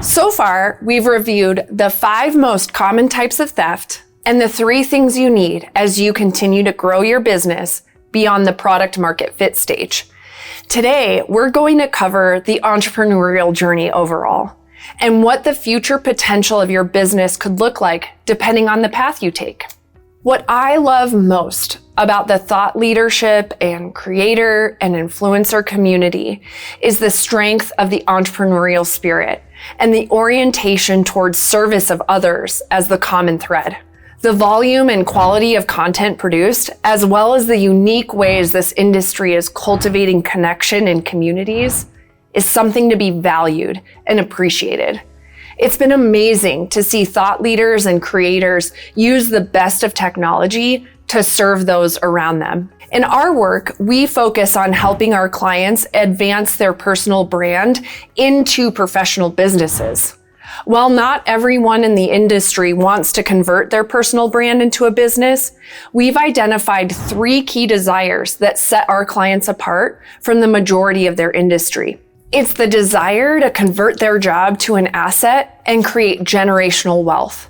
So far, we've reviewed the 5 most common types of theft and the 3 things you need as you continue to grow your business beyond the product market fit stage. Today, we're going to cover the entrepreneurial journey overall and what the future potential of your business could look like depending on the path you take. What I love most about the thought leadership and creator and influencer community is the strength of the entrepreneurial spirit and the orientation towards service of others as the common thread. The volume and quality of content produced, as well as the unique ways this industry is cultivating connection in communities, is something to be valued and appreciated. It's been amazing to see thought leaders and creators use the best of technology to serve those around them. In our work, we focus on helping our clients advance their personal brand into professional businesses. While not everyone in the industry wants to convert their personal brand into a business, we've identified 3 key desires that set our clients apart from the majority of their industry. It's the desire to convert their job to an asset and create generational wealth.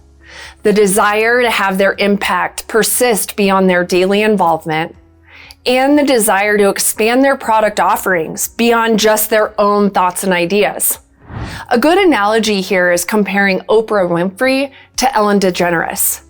The desire to have their impact persist beyond their daily involvement, and the desire to expand their product offerings beyond just their own thoughts and ideas. A good analogy here is comparing Oprah Winfrey to Ellen DeGeneres.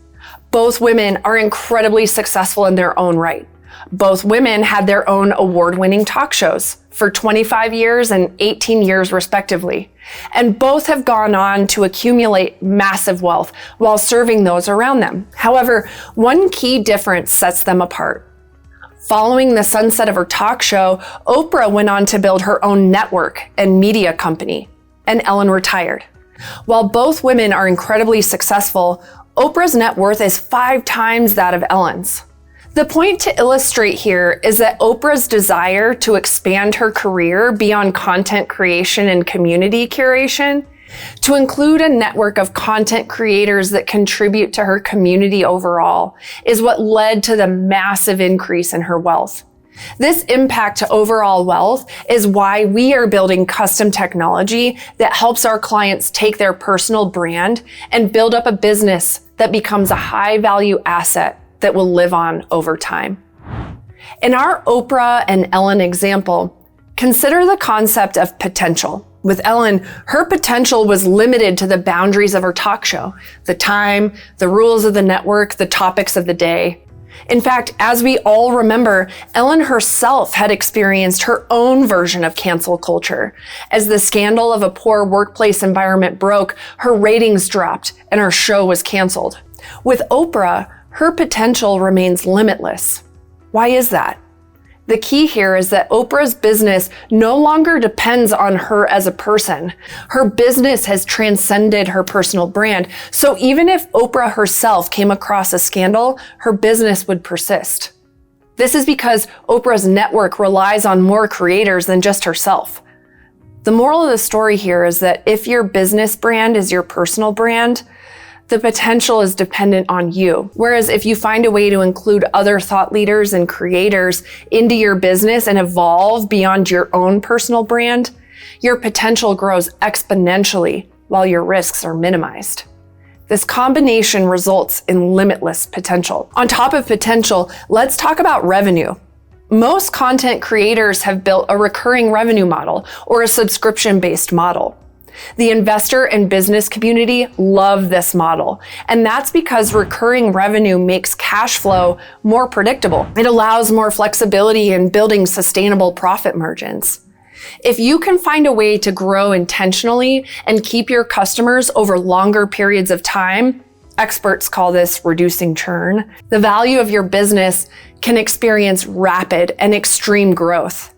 Both women are incredibly successful in their own right. Both women had their own award-winning talk shows for 25 years and 18 years respectively, and both have gone on to accumulate massive wealth while serving those around them. However, one key difference sets them apart. Following the sunset of her talk show, Oprah went on to build her own network and media company, and Ellen retired. While both women are incredibly successful, Oprah's net worth is 5 times that of Ellen's. The point to illustrate here is that Oprah's desire to expand her career beyond content creation and community curation, to include a network of content creators that contribute to her community overall, is what led to the massive increase in her wealth. This impact to overall wealth is why we are building custom technology that helps our clients take their personal brand and build up a business that becomes a high-value asset that will live on over time. In our Oprah and Ellen example, consider the concept of potential. With Ellen, her potential was limited to the boundaries of her talk show, the time, the rules of the network, the topics of the day. In fact, as we all remember, Ellen herself had experienced her own version of cancel culture. As the scandal of a poor workplace environment broke, her ratings dropped and her show was canceled. With Oprah, her potential remains limitless. Why is that? The key here is that Oprah's business no longer depends on her as a person. Her business has transcended her personal brand. So even if Oprah herself came across a scandal, her business would persist. This is because Oprah's network relies on more creators than just herself. The moral of the story here is that if your business brand is your personal brand, the potential is dependent on you. Whereas if you find a way to include other thought leaders and creators into your business and evolve beyond your own personal brand, your potential grows exponentially while your risks are minimized. This combination results in limitless potential. On top of potential, let's talk about revenue. Most content creators have built a recurring revenue model or a subscription-based model. The investor and business community love this model, and that's because recurring revenue makes cash flow more predictable. It allows more flexibility in building sustainable profit margins. If you can find a way to grow intentionally and keep your customers over longer periods of time, experts call this reducing churn, the value of your business can experience rapid and extreme growth.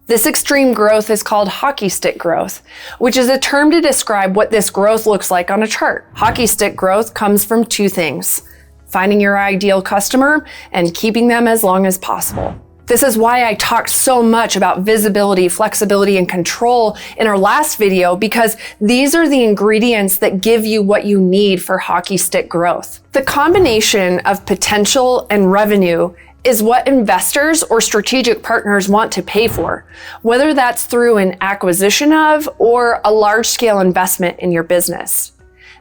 This extreme growth is called hockey stick growth, which is a term to describe what this growth looks like on a chart. Hockey stick growth comes from 2 things: finding your ideal customer and keeping them as long as possible. This is why I talked so much about visibility, flexibility, and control in our last video, because these are the ingredients that give you what you need for hockey stick growth. The combination of potential and revenue is what investors or strategic partners want to pay for, whether that's through an acquisition of or a large-scale investment in your business.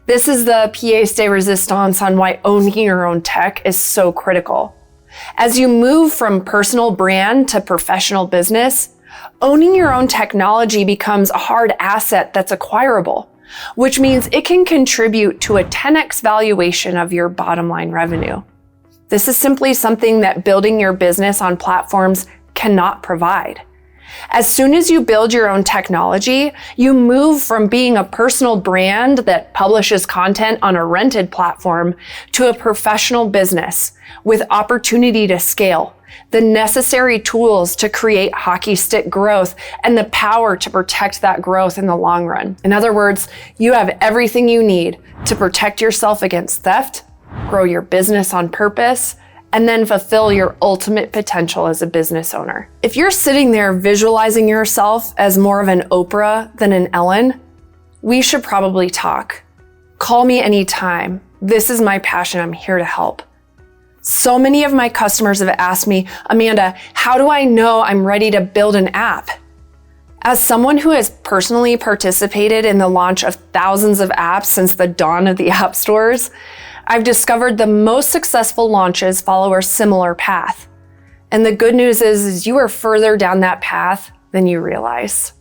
This is the pièce de résistance on why owning your own tech is so critical. As you move from personal brand to professional business, owning your own technology becomes a hard asset that's acquirable, which means it can contribute to a 10x valuation of your bottom line revenue. This is simply something that building your business on platforms cannot provide. As soon as you build your own technology, you move from being a personal brand that publishes content on a rented platform to a professional business with opportunity to scale, the necessary tools to create hockey stick growth, and the power to protect that growth in the long run. In other words, you have everything you need to protect yourself against theft, grow your business on purpose, and then fulfill your ultimate potential as a business owner. If you're sitting there visualizing yourself as more of an Oprah than an Ellen, we should probably talk. Call me anytime. This is my passion. I'm here to help. So many of my customers have asked me, Amanda, how do I know I'm ready to build an app? As someone who has personally participated in the launch of thousands of apps since the dawn of the app stores, I've discovered the most successful launches follow a similar path. And the good news is you are further down that path than you realize.